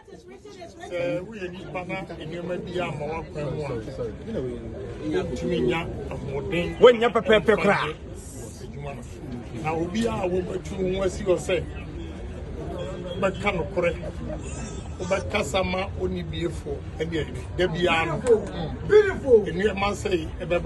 we any partner in your maybe I'm more when you're prepared to cry. Now, we are over to what you say. But can correct. But Casama only beautiful again. They be beautiful. And you must say about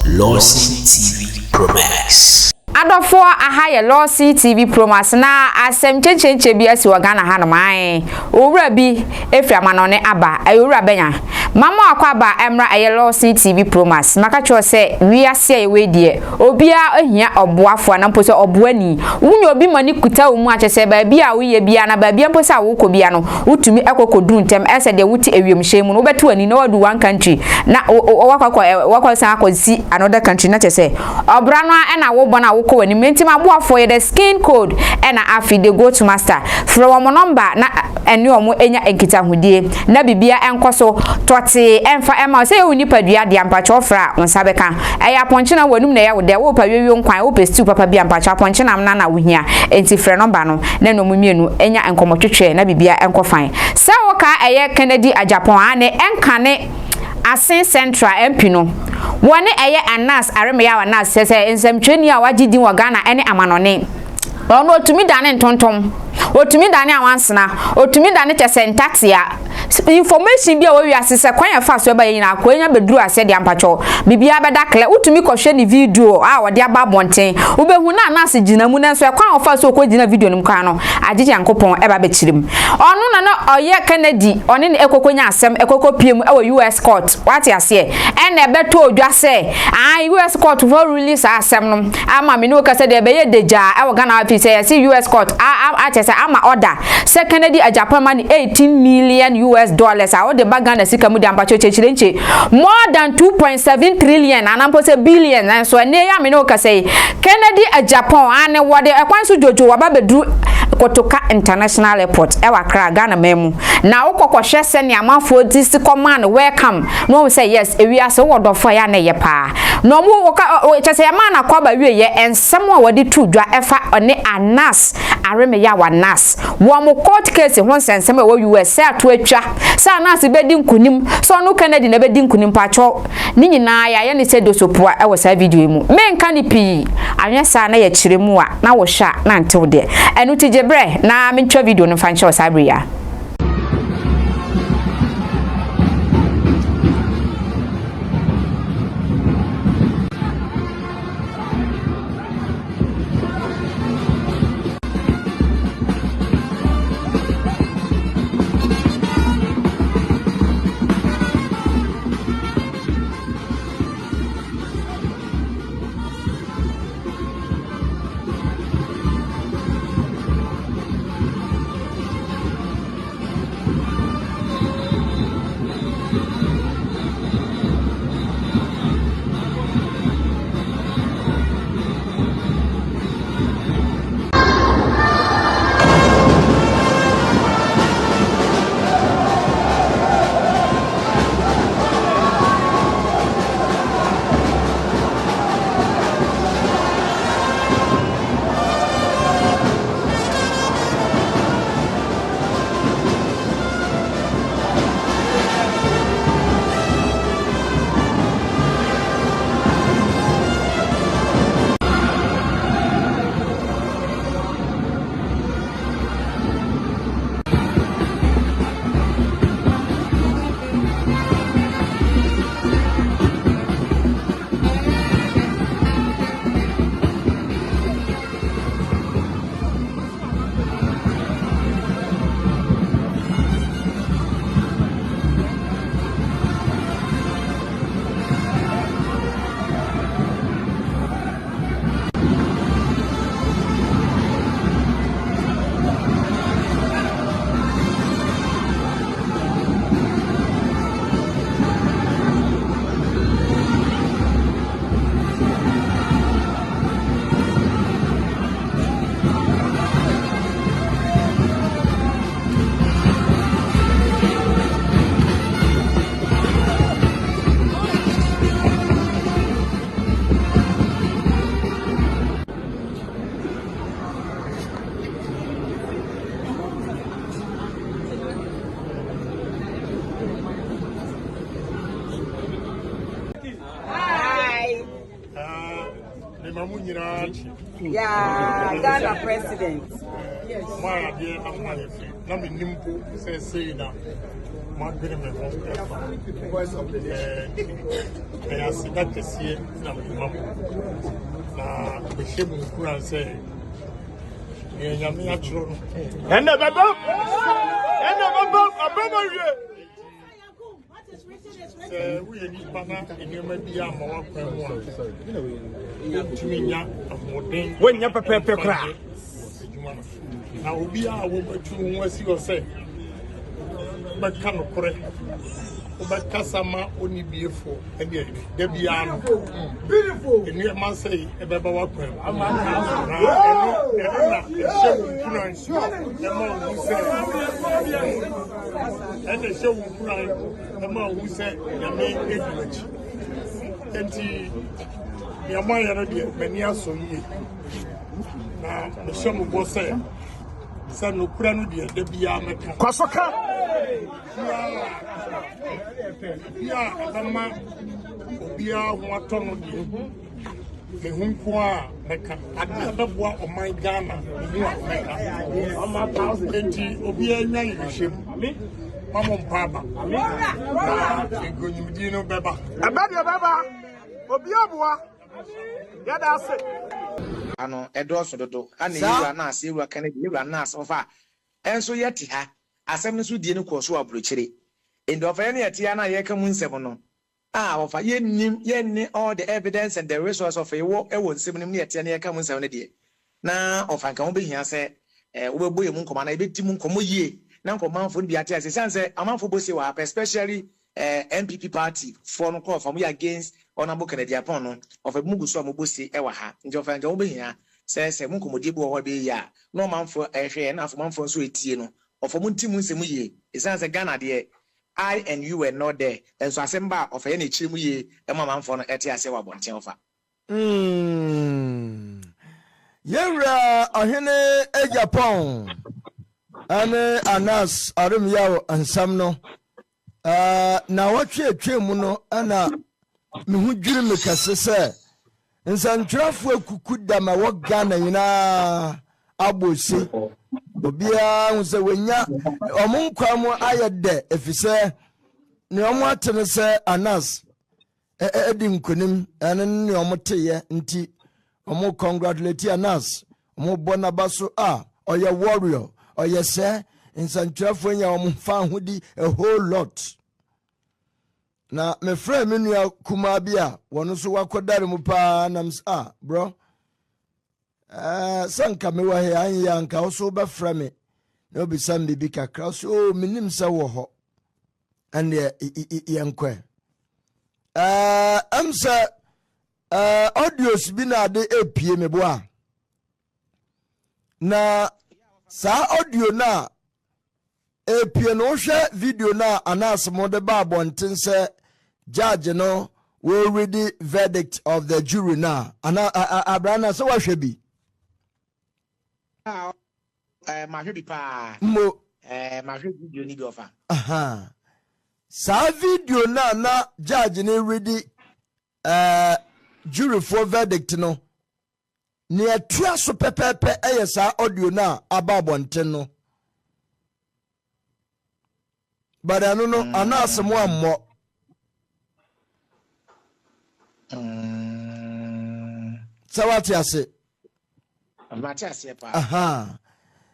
LORDSON TV Promax. Adofo aha LORDSON TV Promax na asem chenche bi asi Ghana ha no man owura bi efiamanone aba owura benya mama akwa aba emra LORDSON TV Promax maka cho se wi ase ewe die obia ohia oboafo na mposo oboani wunya obi mani kuta wo mu achese ba bia wo ye bia na ba bia mposo awoko bia no wutumi ekokodu ntem ese de wuti ewiemhye mu no betu ani na wadu one country na wakwa san akosi another country na chese obra no na wo bona ko wani menti maboafo ye the skin code na afi de go to master from mo number na eni omo enya enkita hudie na bibia enkoso toti emfa ema se uni padua de ampacho fra onsabeka Agyapong na wanum na ya wode wo pawewi nkwan wo pestu papa bia ampacho Agyapong na na wohia enti frɛ number no na no mumienu enya enkomotwetwe na bibia enkofan se wo ka eye Kennedy Agyapong ane enkane Asin Central MP no wone eye anas aremeya anas sese nsamtweni a wagidi wa Ghana ene amanone ono otumi dane ntontom otumi dane awansena otumi dane tesentatia information bi a we asese kwan fa so ba yina akwanya beduru ase de ampacho bibia beda kle utumi kohwe ni video a wode aba bonten ubehu na anas gina mu na so kwan fa so ko gina video nim kan no agije yankopon eba be chirim ono na oye Kennedy oni ne ekokonya asem ekokopiem e US court what ya say ene beto odwase US court for release asem no ama me no kase de be ye deja e Ghana afi say US court a chese ama order say Kennedy Agyapong man 18 million US dollars a the bagana sika mu de ampacho chechirenche more than 2.7 trillion anampo say billion and so ne ya me no kase Kennedy Agyapong ane wode ekwanso jojo waba bedru Kotoka International Airport ewa kra Ghana memu na ukokwohwe se ne amafo disi command welcome no say yes ewiase wodofo ya na ye pa no mu chese ya mana kwaba wiye ensem a wodi tudwa efa one anas areme ya wanas wo mu court case ho sensem wo US ato atwa sa anas bedi nkunim so no Kennedy na bedi nkunim pacho ni nyina ya ne se dosopua ewo sa video mu menka ni pi anwesa na ye kiremu a na wo hwa na ntew de enu jebre na mentwa video no fanche osabria Yeah, Ghana president. My idea of money. Let me nimble say that. My goodness, I see that this year. Now, the shame of Quran say, and never bob, we need banana and you may be a more when you prepare to cry. Now, we are over to what you say. But can correct. But Casama only be for again. There be beautiful. And you must say a baby walker. I'm not and the show will cry the man who said the main village. And the Amaya, many are so ye. Now, the show will say, San Lucrano, the Biameca. Cosoca. Yeah, the man will be our water. The Hunqua, another one of my Ghana. I'm a thousand Obia Nation. Mamma Papa. I'm going to do no Baba. I bet your Baba. Obia. Yeah, that's it. I know a door so do. And you are not see what can you run us so far. And so yet, as some who didn't cause you a bruchery. In the any Tiana Yakamun Semono. Of a yen all the evidence and the resource of a war, I won't 7 years 10 years come 7 years. Now, of I can be here, say, we boy command a bit Timon Como ye. Now, command for the attacks, say, a man for Bossiwa, especially MPP party, for no call from we against Honorable Agyapong of a Muguso Mubusi Ewaha, in your friend over here, says a Mukomodibo or be ya, no man for a share enough man for Suetino, or for Muntimusimuye, it sounds a Ghana dear. I and you were not there, and so I send back of any chimuye, and my man for an Etias Wabantelfa. Yera, Ahene, Agyapong, Ane, Anas, Arum and Samno. Now what you chimuno, Anna, Muhujimika, sir, and some traffic could damn a walk Ghana in a abusi. Obia unse wenya omunkwa mu ayede efise ne omwatene se Anas edi nkonim ene ne omoteye nti omu congratulate Anas omu bonabaso oye warrior oye se insantrafo nya omfa hodi a whole lot na me frɛ me nua kuma bia wono so wakodare mu pa nam bro sanka me wa he anya nka wo so ba fra me no bi sam bi kakra so minim sa wo ho ane yenkwe amsa audios bi na de epie me boa na sa audio na epie no hwe video na Anas mo de ba bonten se judge no we read the verdict of the jury na ana abrana so wa hwe bi my pa mo my video ni bi ofa sa video na judge ni ready jury for verdict no ne atua so pepepe sa audio na ababonten no but anu no Anas mo ammo sawati ase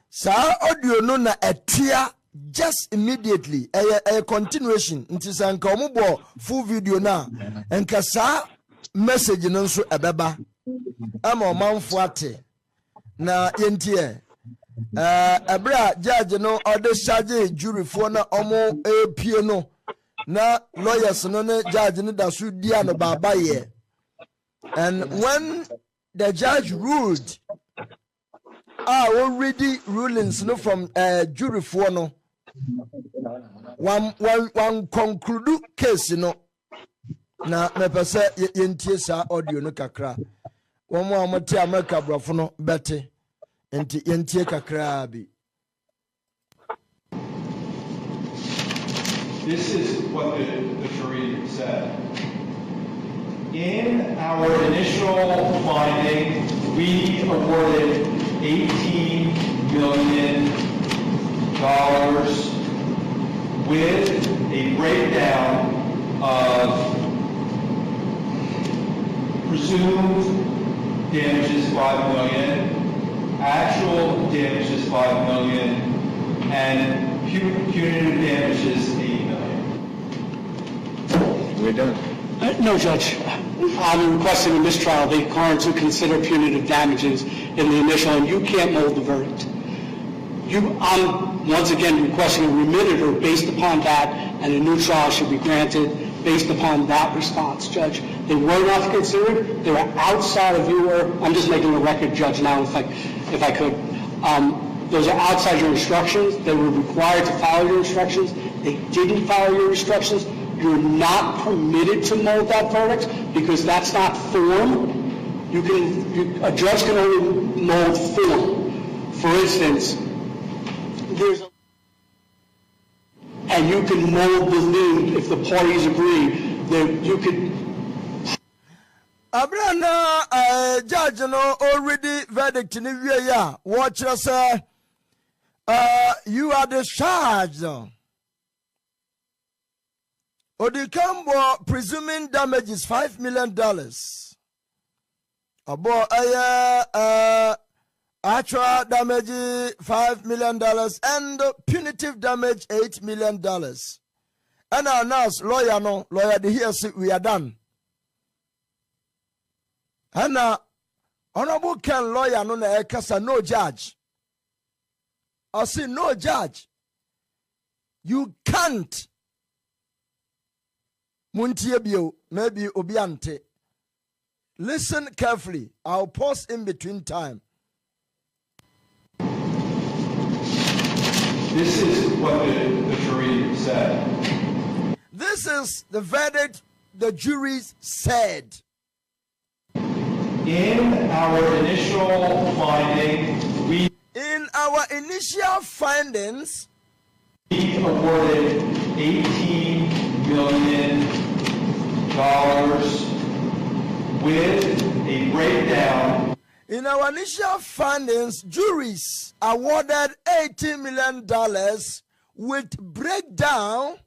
sa audio no na atua just immediately a continuation nti sanka omubo full video na enka sa message no nso ebeba ama omanfo ate na yentie abra judge no ode charge jury for na omo epie no na lawyers no ne judge no da so dia no baba ye and when the judge ruled already rulings no from jury for no one conclude case no na me pese yentie sa audio no kakra wo mo amati America brofo no bete enti yentie kakra bi. This is what the jury said. In our initial finding, we awarded $18 million with a breakdown of presumed damages $5 million, actual damages $5 million, and punitive damages $8 million. We're done. No, Judge. I'm requesting a mistrial. They are to consider punitive damages in the initial, and you can't mold the verdict. I'm once again requesting a remitter based upon that, and a new trial should be granted based upon that response, Judge. They were not considered. They were outside of your. I'm just making a record, Judge, now, if I could. Those are outside your instructions. They were required to follow your instructions. They didn't follow your instructions. You're not permitted to mold that verdict because that's not form. A judge can only mold form. For instance, and you can mold the lien if the parties agree that you could. Abrana, judge, no already verdict in the year. Watch us, you are discharged. Odikambo presuming damages $5 million. About actual damage $5 million and punitive damage $8 million. And I announce lawyer the here we are done. And honorable Ken lawyer no na ekasa no judge. I say no judge. You can't. Muntiebio, maybe obiante. Listen carefully. I'll pause in between time. This is what the jury said. This is the verdict the jury said. In our initial findings, we awarded $18 million with a breakdown. In our initial findings, juries awarded $18 million with breakdown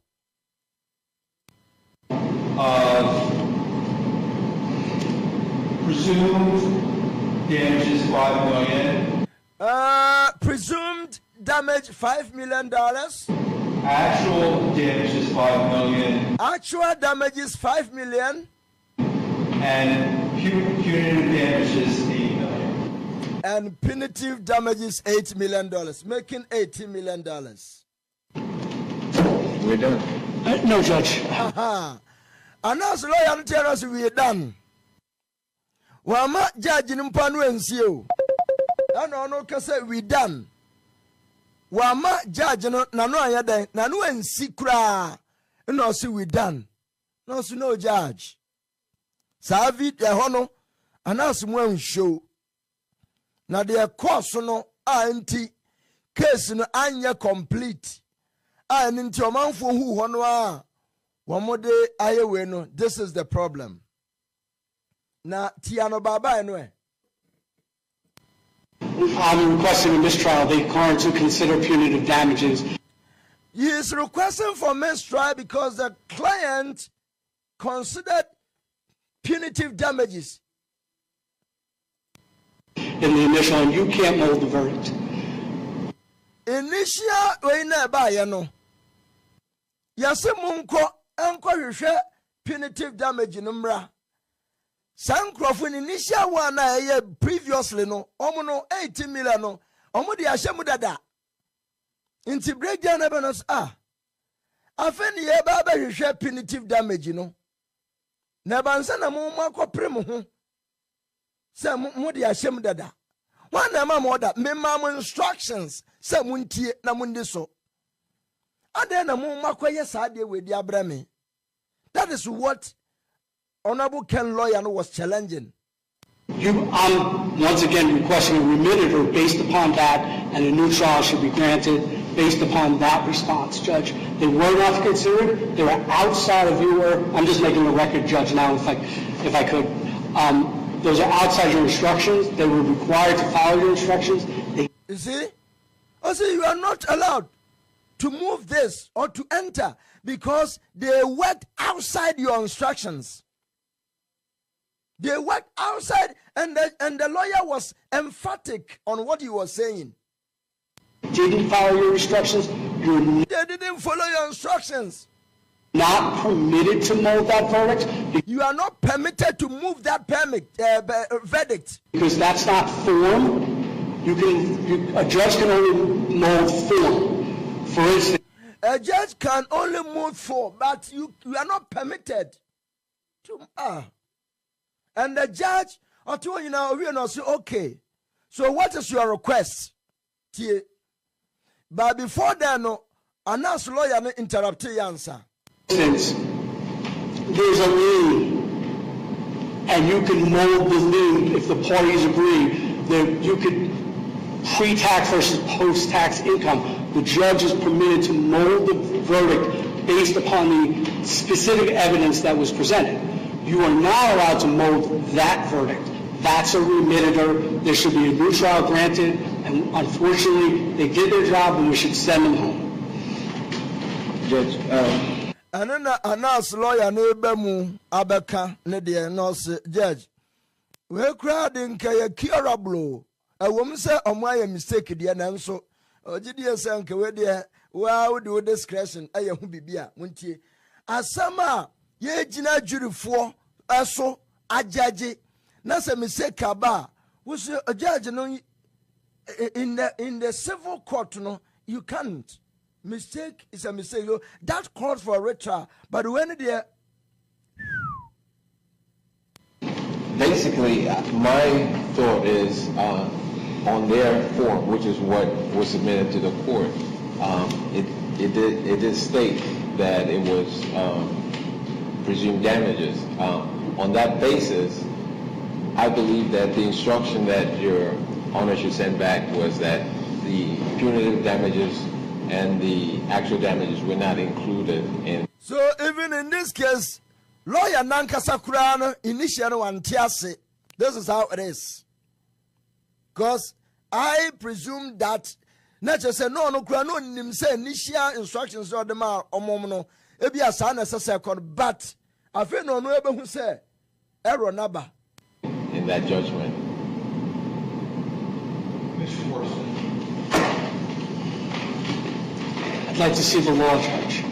of presumed damages $5 million. Presumed damage $5 million. Actual damages $5 million. Actual damages $5 million. And punitive damages $8 million. And punitive damages $8 million, making $18 million. We're done. No, Judge. And as lawyer tell us we are done. Wama judge nimpanu ensio. Ano no kase we done. Wama judge no nano ayada nano ensi kra. No si we done. No si no judge. Savi de hono anas mo show. Na de course no anti case no anya complete. Nti omanfo hu hono a wamode ayewe no. This is the problem. Na tiano baba enwe. I'm requesting a mistrial. They are to consider punitive damages. He is requesting for mistrial because the client considered punitive damages in the initial, and you can't mold the verdict. Initial wena ba ye no. Yase munko enko hwehwe punitive damage numra. Sankrofo initial one na previously no omo no 80 million no omo de ahyemu dada. Inti breakdown na benos afeni ye ba hwehwe punitive damage no. Na bansa na mo makopre mo ho. Se mo de ahyem dada. One na ma mo da me ma mo instructions se mo ntie na mo ndi so. Ade na mo makoye saade we di abrame. That is what Honorable Ken lawyer was challenging. I'm once again requesting a remitter based upon that, and a new trial should be granted based upon that response, Judge. They were not considered. They were outside of your. I'm just making a record, Judge, now. if I could. Those are outside your instructions. They were required to follow your instructions. You see? Also, you are not allowed to move this or to enter because they worked outside your instructions. They worked outside, and the lawyer was emphatic on what he was saying. Didn't follow your instructions. They didn't follow your instructions. Not permitted to mold that verdict. You are not permitted to move that verdict. Because that's not form. A judge can only mold form. For instance, a judge can only move form, but you are not permitted to. And the judge, we say, okay. So what is your request? But before then, announce lawyer interrupt the answer. Since there's a lien, and you can mold the lien if the parties agree that you could pre-tax versus post-tax income. The judge is permitted to mold the verdict based upon the specific evidence that was presented. You are not allowed to mold that verdict. That's a remitter. There should be a new trial granted, and unfortunately, they did their job, and we should send them home. Judge, and then announce lawyer neighbor mu abeka ne de nurse judge. We crowd in kaya curable. A woman say omo mistake de na nso. Ogidi say nka we de wa do discretion aye hu bibia muntie. Asama ye gina jurifo eso ajaje na say mistake aba. We say a judge no in the civil court no you can't. Mistake is a mistake. That calls for a retrial. But when they basically, my thought is on their form, which is what was submitted to the court. It did state that it was presumed damages. On that basis, I believe that the instruction that your Honor should send back was that the punitive damages and the actual damages were not included in. So even in this case, lawyer Nankasa Kurano initial one tiase. This is how it is. Because I presume that not just say no kurano nim say initial instructions or the ma omono ebi asa na say but I feel no ebe who say error number in that judgment. Mr. Worson. I'd like to see the law, Judge.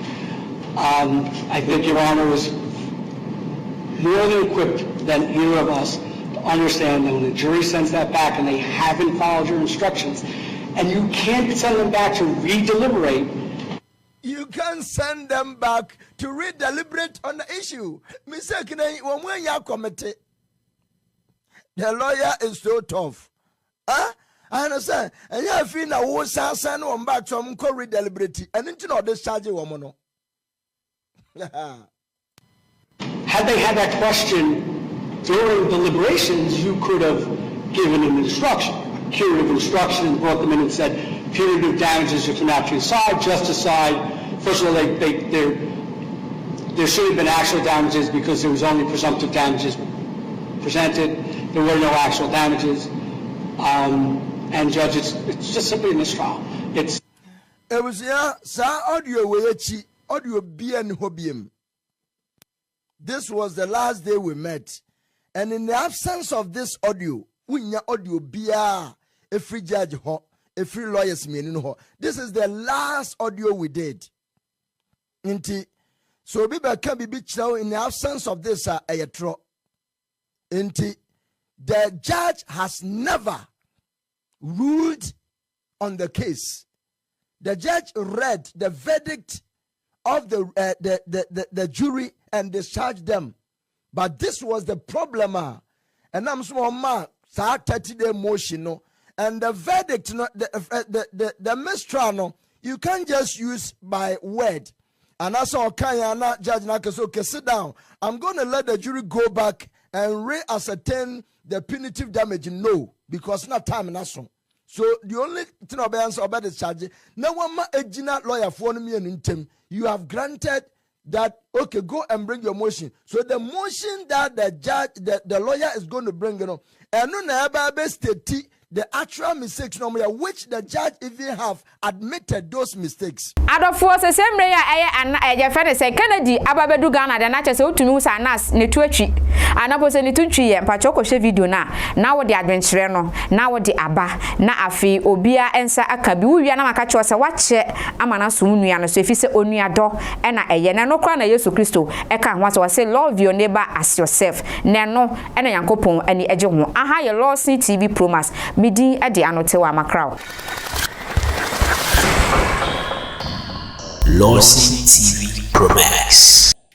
I think Your Honor is more than equipped than either of us to understand that when the jury sends that back and they haven't followed your instructions, and you can't send them back to re-deliberate. You can't send them back to re-deliberate on the issue. The lawyer is so tough. Huh? I understand. And you feel now who send one back to him re-deliberate. And then you know this charge woman. Had they had that question during deliberations, you could have given an instruction, a curative instruction, and brought them in and said, punitive damages are not to decide, just decide. First of all, there should have been actual damages because there was only presumptive damages presented. There were no actual damages. And Judge, it's just simply a mistrial. It was audio. This was the last day we met, and in the absence of this audio, audio bia a free judge ho, a free lawyers meaning ho. This is the last audio we did. Inti, so we can be now in the absence of this ayatro. Inti, the judge has never ruled on the case. The judge read the verdict of the jury and discharged them. But this was the problem. And I'm small man, 30-day motion. And the verdict, the mistrial, you can't just use by word. And that's all Judge Nakaso, okay, sit down. I'm going to let the jury go back and re-ascertain the punitive damage. No, because not time in so. So the only thing about the charge, no one ejina lawyer for me and intem. You have granted that, okay, go and bring your motion. So the motion that the judge, the lawyer is going to bring, and no state the actual mistakes which the judge even have admitted those mistakes. Adofo se semre ya eye friend say Kennedy ababedu Ghana de na chese otumi usa nas ne tuatwi anapo se ne tuntwi ye mpacho ko hwe video na wo de adwenkyere no na wo de aba na afi obia ensa akabi wia na maka cho se wache amana so nua no so efi se onua do e na eye ne no kra na Yesu Kristo e ka ho so say love your neighbor as yourself ne no e na Yankopon ani eje ho aha ye LORDSON TV promise midi e de anote wa makraw. LORDSON TV Pro Max.